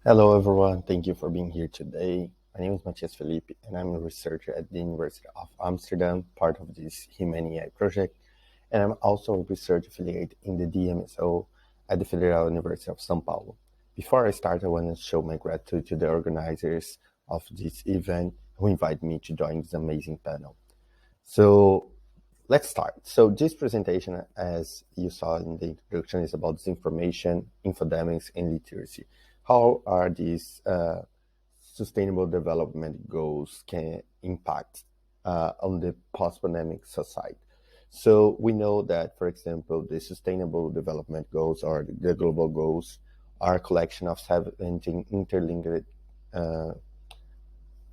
Hello, everyone. Thank you for being here today. My name is Matthias Felipe, and I'm a researcher at the University of Amsterdam, part of this Human AI project. And I'm also a research affiliate in the DMSO at the Federal University of São Paulo. Before I start, I want to show my gratitude to the organizers of this event who invited me to join this amazing panel. So let's start. So this presentation, as you saw in the introduction, is about disinformation, infodemics, and literacy. How are these sustainable development goals can impact on the post-pandemic society? So we know that, for example, the sustainable development goals or the global goals are a collection of 17 interlinked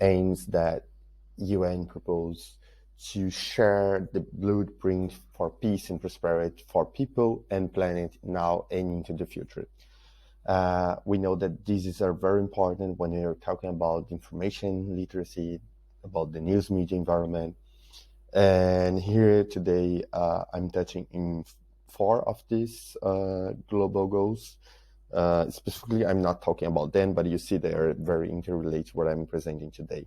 aims that UN proposed to share the blueprint for peace and prosperity for people and planet now and into the future. We know that these are very important when you're talking about information literacy, about the news media environment. And here today, I'm touching in 4 of these global goals. Specifically, I'm not talking about them, but you see they are very interrelated to what I'm presenting today.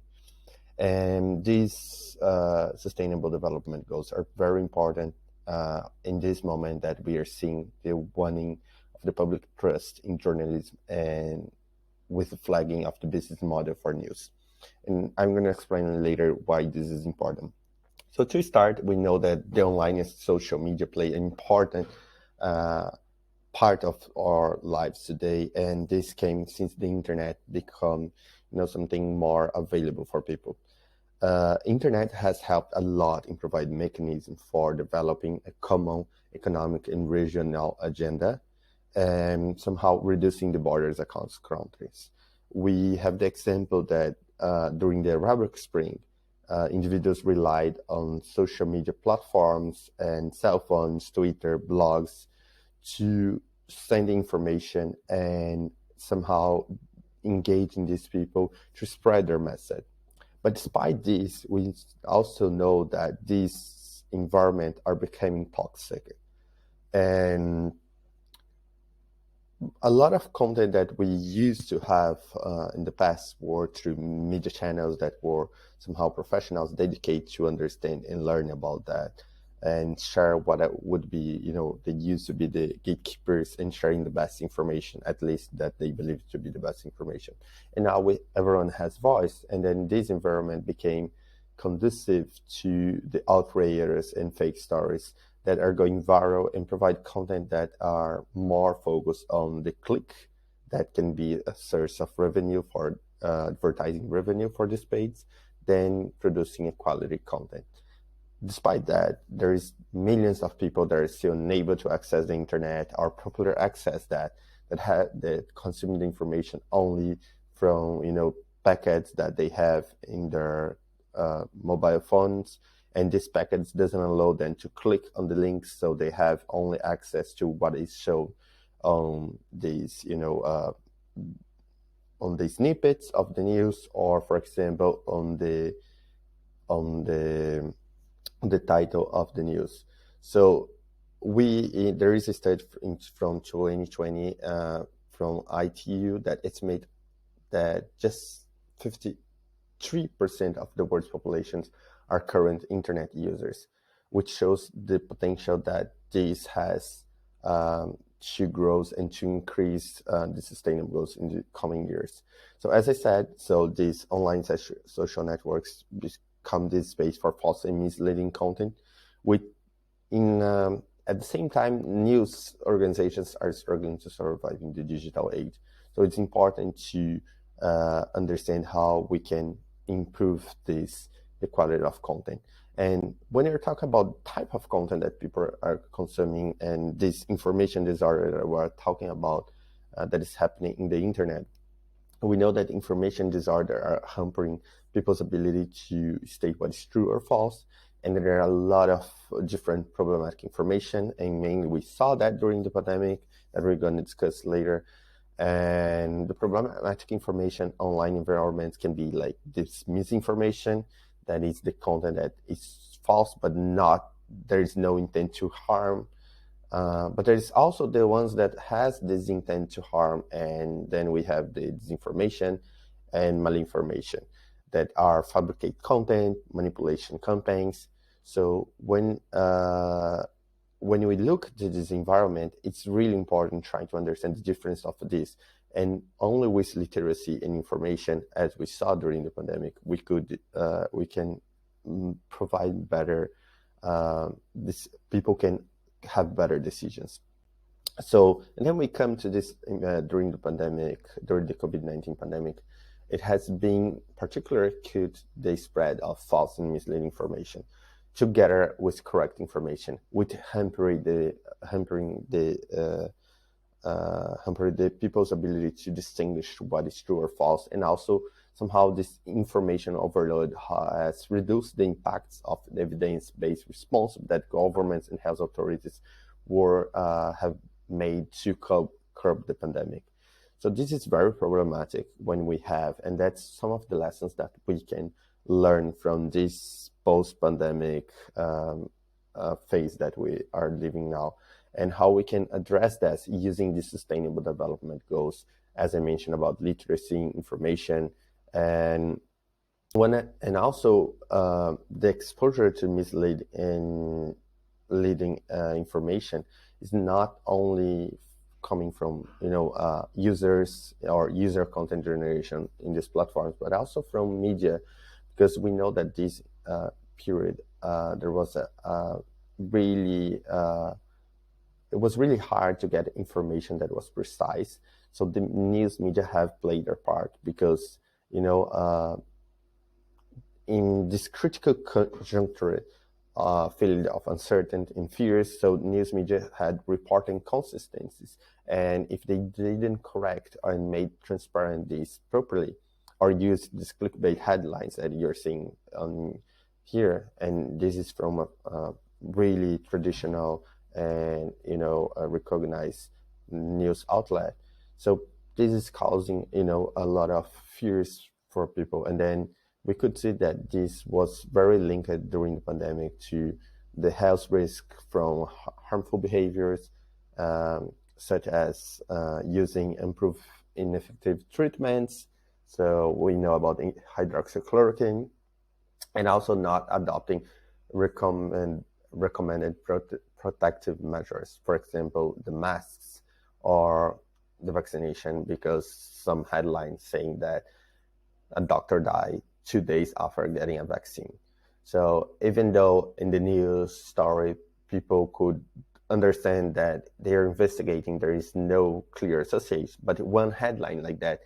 And these sustainable development goals are very important in this moment that we are seeing the waning of the public trust in journalism and with the flagging of the business model for news. And I'm going to explain later why this is important. So to start, we know that the online and social media play an important part of our lives today, and this came since the internet become something more available for people. Internet has helped a lot in providing mechanisms for developing a common economic and regional agenda and somehow reducing the borders across countries. We have the example that during the Arab Spring, individuals relied on social media platforms and cell phones, Twitter, blogs to send information and somehow engaging these people to spread their message. But despite this, we also know that these environments are becoming toxic. And a lot of content that we used to have in the past were through media channels that were somehow professionals dedicated to understand and learn about that and share what it would be, they used to be the gatekeepers in sharing the best information, at least that they believe to be the best information. And now everyone has voice, and then this environment became conducive to the outrageous and fake stories that are going viral and provide content that are more focused on the click that can be a source of revenue for advertising revenue for this page than producing a quality content. Despite that, there is millions of people that are still unable to access the internet or properly access that consume the information only from packets that they have in their mobile phones, and this package doesn't allow them to click on the links, so they have only access to what is shown on these on the snippets of the news, or for example on the title of the news. So there is a study from 2020 from ITU that estimates that just 53% of the world's populations are current internet users, which shows the potential that this has to grow and to increase the sustainable goals in the coming years. So as I said, these online social networks become this space for false and misleading content. At the same time, news organizations are struggling to survive in the digital age. So it's important to understand how we can improve the quality of content. And when you're talking about type of content that people are consuming and this information disorder that we're talking about that is happening in the internet, we know that information disorder are hampering people's ability to state what is true or false. And there are a lot of different problematic information, and mainly we saw that during the pandemic that we're going to discuss later. And the problematic information online environments can be like this misinformation, that is the content that is false, but there is no intent to harm But there is also the ones that has this intent to harm, and then we have the disinformation and malinformation that are fabricate content, manipulation campaigns. So when we look to this environment, it's really important trying to understand the difference of this. And only with literacy and information, as we saw during the pandemic, we can provide better. This people can have better decisions. So, and then we come to this during the pandemic, during the COVID-19 pandemic, it has been particularly acute the spread of false and misleading information, together with correct information, with hampering the people's ability to distinguish what is true or false, and also somehow this information overload has reduced the impacts of the evidence-based response that governments and health authorities have made to curb the pandemic. So this is very problematic when we have, and that's some of the lessons that we can learn from this post-pandemic phase that we are living now, and how we can address this using the sustainable development goals, as I mentioned, about literacy, information, and also the exposure to misleading and leading information is not only coming from users or user content generation in these platforms, but also from media, because we know that this period there was it was really hard to get information that was precise. So the news media have played their part, because in this critical conjuncture field of uncertainty and fears, so news media had reporting consistencies, and if they didn't correct and made transparent this properly, or use these clickbait headlines that you're seeing on here, and this is from a really traditional and a recognized news outlet. So this is causing a lot of fears for people, and then we could see that this was very linked during the pandemic to the health risk from harmful behaviors, such as using improved ineffective treatments. So we know about hydroxychloroquine, and also not adopting recommended protective measures, for example, the masks or the vaccination, because some headlines saying that a doctor died 2 days after getting a vaccine. So even though in the news story people could understand that they are investigating, there is no clear association, but one headline like that,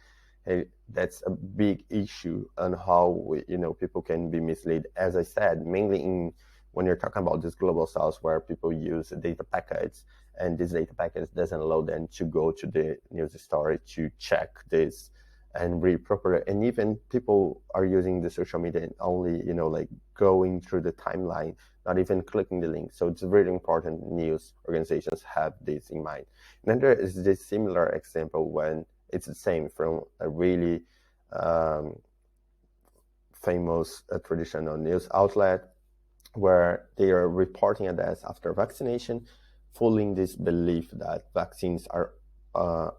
that's a big issue on how people can be misled. As I said, mainly when you're talking about this global south, where people use data packets, and this data packets doesn't allow them to go to the news story to check this and read properly. And even people are using the social media and only like going through the timeline, not even clicking the link. So it's really important news organizations have this in mind. And then there is this similar example when it's the same from a really famous traditional news outlet, where they are reporting a death after vaccination, fooling this belief that vaccines are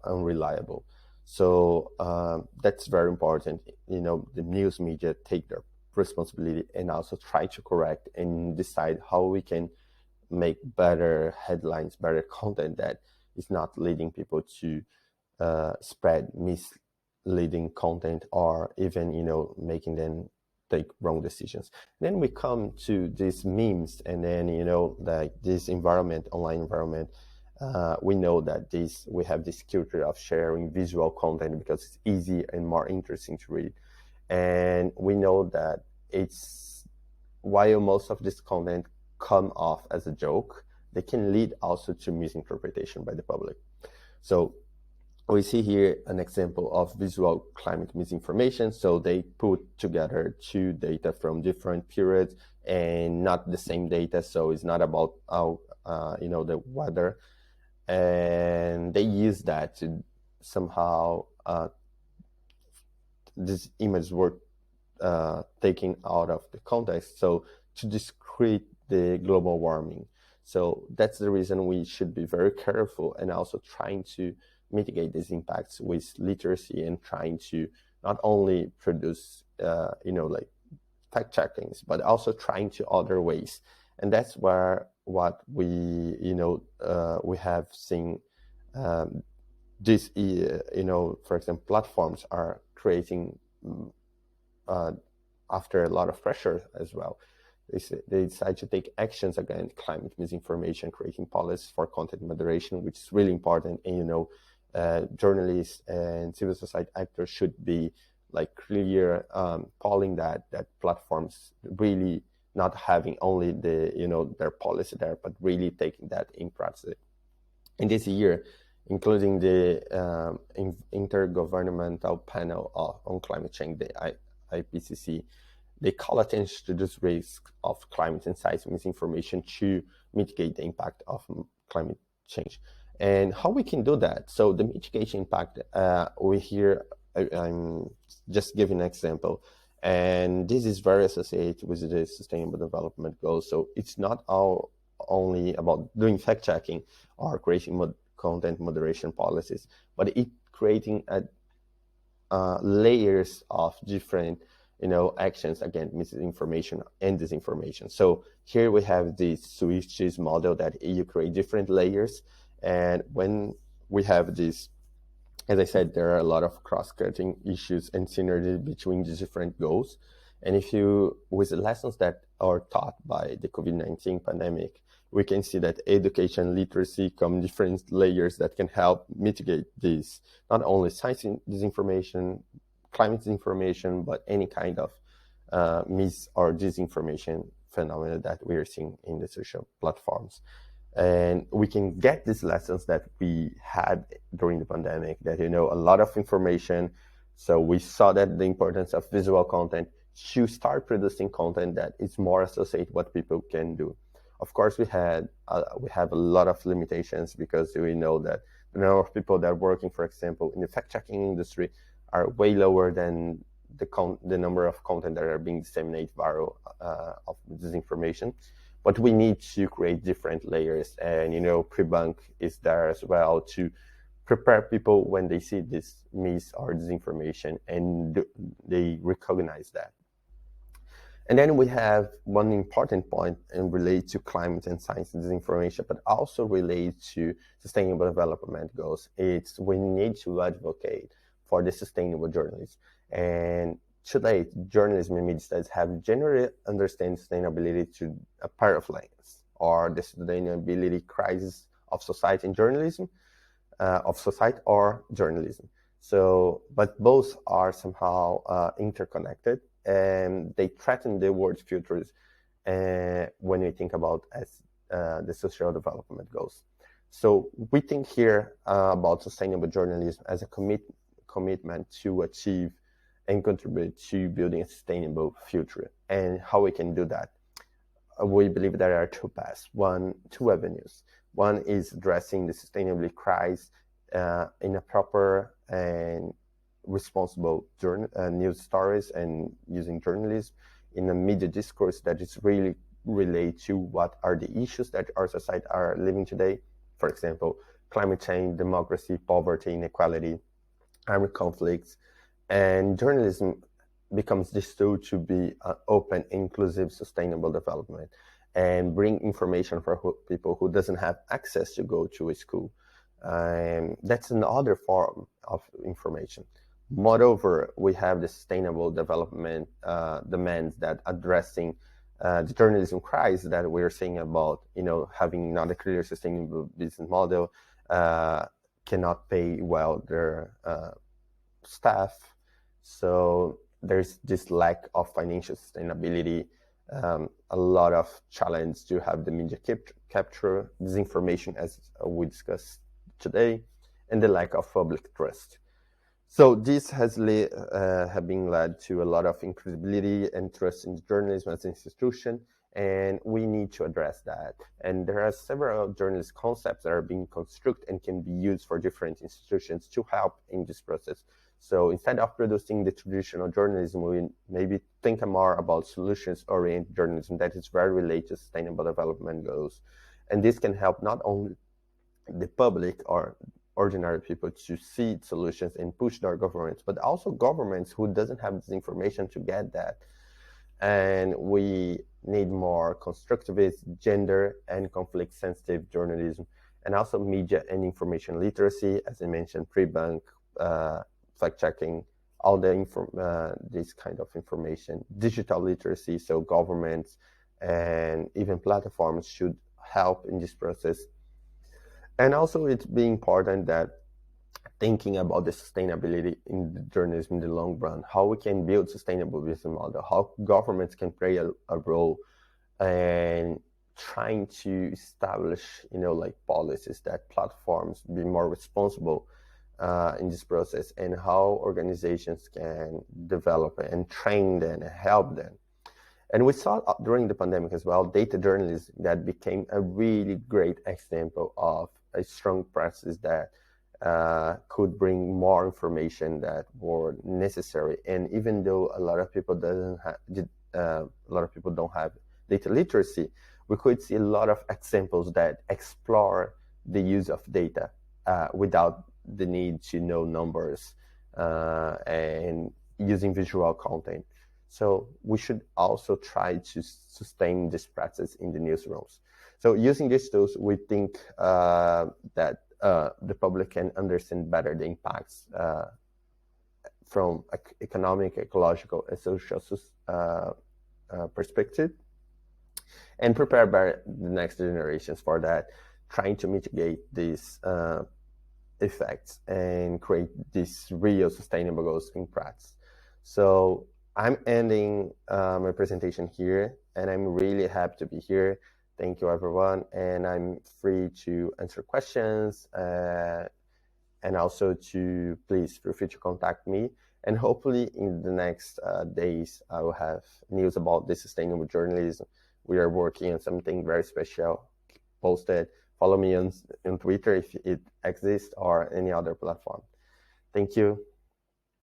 unreliable. So that's very important. The news media take their responsibility and also try to correct and decide how we can make better headlines, better content that is not leading people to spread misleading content, or even making them take wrong decisions. Then we come to these memes, and then like this environment, online environment. We know that we have this culture of sharing visual content because it's easy and more interesting to read, and we know that while most of this content come off as a joke, they can lead also to misinterpretation by the public. So we see here an example of visual climate misinformation. So they put together two data from different periods and not the same data. So it's not about the weather, and they use that to somehow these images were taken out of the context. So to discredit the global warming. So that's the reason we should be very careful and also trying to mitigate these impacts with literacy and trying to not only produce, like fact checkings, but also trying to other ways. And that's where what we, we have seen this, for example, platforms are creating after a lot of pressure as well. They decide to take actions against climate misinformation, creating policies for content moderation, which is really important. And, journalists and civil society actors should be like clear, calling that platforms really not having only their policy there, but really taking that in practice. In this year, including the Intergovernmental Panel on Climate Change, the IPCC, they call attention to this risk of climate and science misinformation to mitigate the impact of climate change. And how we can do that? So the mitigation impact, we hear, I'm just giving an example, and this is very associated with the Sustainable Development Goals. So it's not only about doing fact checking or creating content moderation policies, but it creating layers of different actions against misinformation and disinformation. So here we have the SDG'S model that you create different layers. And when we have this, as I said, there are a lot of cross-cutting issues and synergy between the different goals. And with the lessons that are taught by the COVID-19 pandemic, we can see that education, literacy come different layers that can help mitigate this, not only science disinformation, climate disinformation, but any kind of mis or disinformation phenomena that we are seeing in the social platforms. And we can get these lessons that we had during the pandemic, that, a lot of information. So we saw that the importance of visual content to start producing content that is more associated what people can do. Of course, we have a lot of limitations because we know that the number of people that are working, for example, in the fact-checking industry are way lower than the number of content that are being disseminated viral of disinformation. But we need to create different layers, and pre-bunk is there as well to prepare people when they see this mis or disinformation and they recognize that. And then we have one important point and relate to climate and science disinformation, but also relate to sustainable development goals. It's we need to advocate for the sustainable journalism. And today, journalism and media studies have generally understand sustainability to a pair of lanes, or the sustainability crisis of society and journalism, of society or journalism. So, but both are somehow interconnected, and they threaten the world's futures when we think about the social development goals. So we think here about sustainable journalism as a commitment to achieve and contribute to building a sustainable future. And how we can do that? We believe there are two paths, two avenues. One is addressing the sustainability crisis in a proper and responsible news stories and using journalism in a media discourse that is really related to what are the issues that our society are living today. For example, climate change, democracy, poverty, inequality, armed conflicts. And journalism becomes this tool to be open, inclusive, sustainable development and bring information for people who doesn't have access to go to a school. That's another form of information. Moreover, we have the sustainable development demands that addressing the journalism crisis that we're seeing about, having not a clear sustainable business model, cannot pay well their staff. So there's this lack of financial sustainability, a lot of challenge to have the media capture disinformation, as we discussed today, and the lack of public trust. So this has have been led to a lot of incredibility and trust in journalism as an institution, and we need to address that. And there are several journalist concepts that are being constructed and can be used for different institutions to help in this process. So instead of producing the traditional journalism, we maybe think more about solutions-oriented journalism that is very related to sustainable development goals. And this can help not only the public or ordinary people to see solutions and push their governments, but also governments who doesn't have this information to get that. And we need more constructivist, gender and conflict sensitive journalism, and also media and information literacy, as I mentioned, pre-bank, fact checking, all this kind of information, digital literacy. So governments and even platforms should help in this process. And also it's being important that thinking about the sustainability in the journalism in the long run, how we can build sustainable business model, how governments can play a role, and trying to establish, like policies that platforms be more responsible in this process, and how organizations can develop and train them and help them. And we saw during the pandemic as well, data journalism that became a really great example of a strong practice that could bring more information that were necessary. And even though a lot of people don't have data literacy, we could see a lot of examples that explore the use of data without the need to know numbers and using visual content. So we should also try to sustain this practice in the newsrooms. So using these tools, we think that the public can understand better the impacts from economic, ecological, and social perspective, and prepare better the next generations for that, trying to mitigate these effects and create these real sustainable goals in practice. So I'm ending my presentation here, and I'm really happy to be here. Thank you, everyone, and I'm free to answer questions, and also to please feel free to contact me. And hopefully in the next days, I will have news about the sustainable journalism. We are working on something very special posted. Follow me on Twitter if it exists, or any other platform. Thank you.